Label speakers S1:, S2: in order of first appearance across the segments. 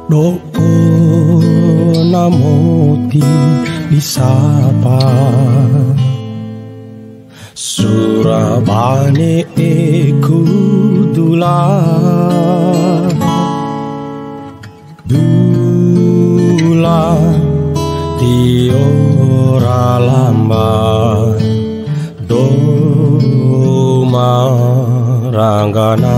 S1: Doona moti disapa Surabane kudula Dula tiora lamba Doma ranggana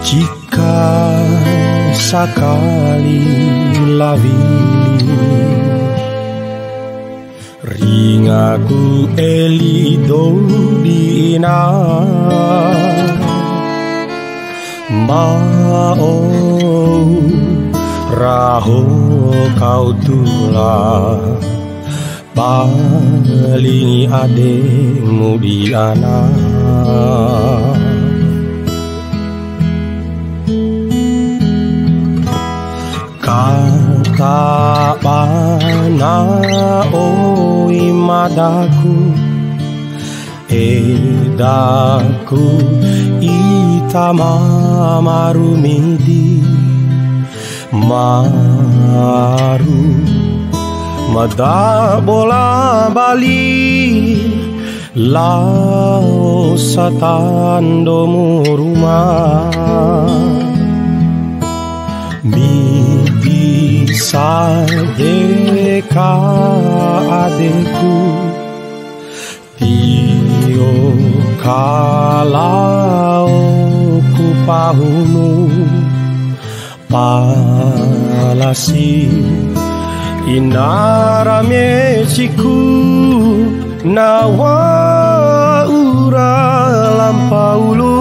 S1: Jika sakali lavili ringaku elido dina Mao raho kau tula paling ademu di anak Kata pana oi madaku Edaku itama marumidi Maru mada bola bali Lao satandomu rumah bisa deka adekku Tio kalau ku pahumu Palasi inara meciku Nawa ura lampaulu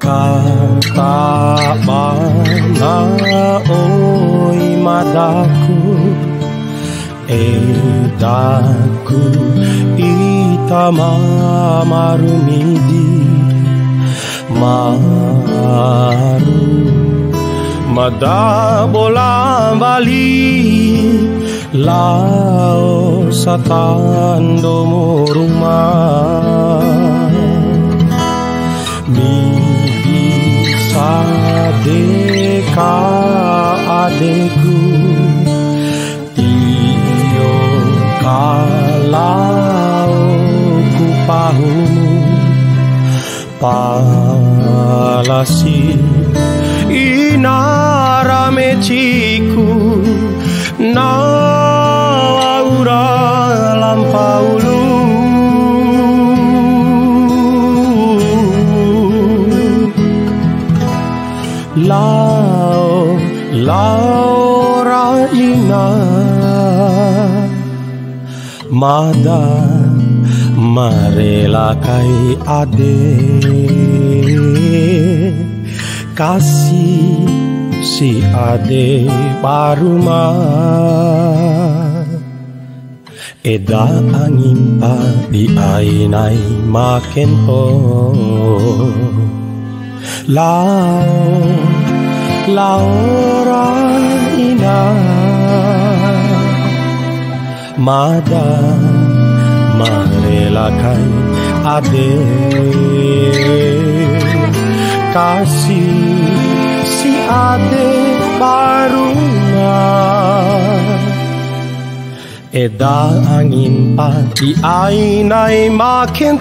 S1: Kata bana oi madaku Edaku itama marumidi Maru mada bola bali Lao satandomu rumah Deka adekku Tio kalau ku pahumu Palasi inara meciku Naura lampaulu Laura ina Mada marelakai ade Kasih si ade paruma Eda angin pa di ainai makin Laura ina Mada marelakai ade Kasih si ade barunya Eda angin pati ainai makin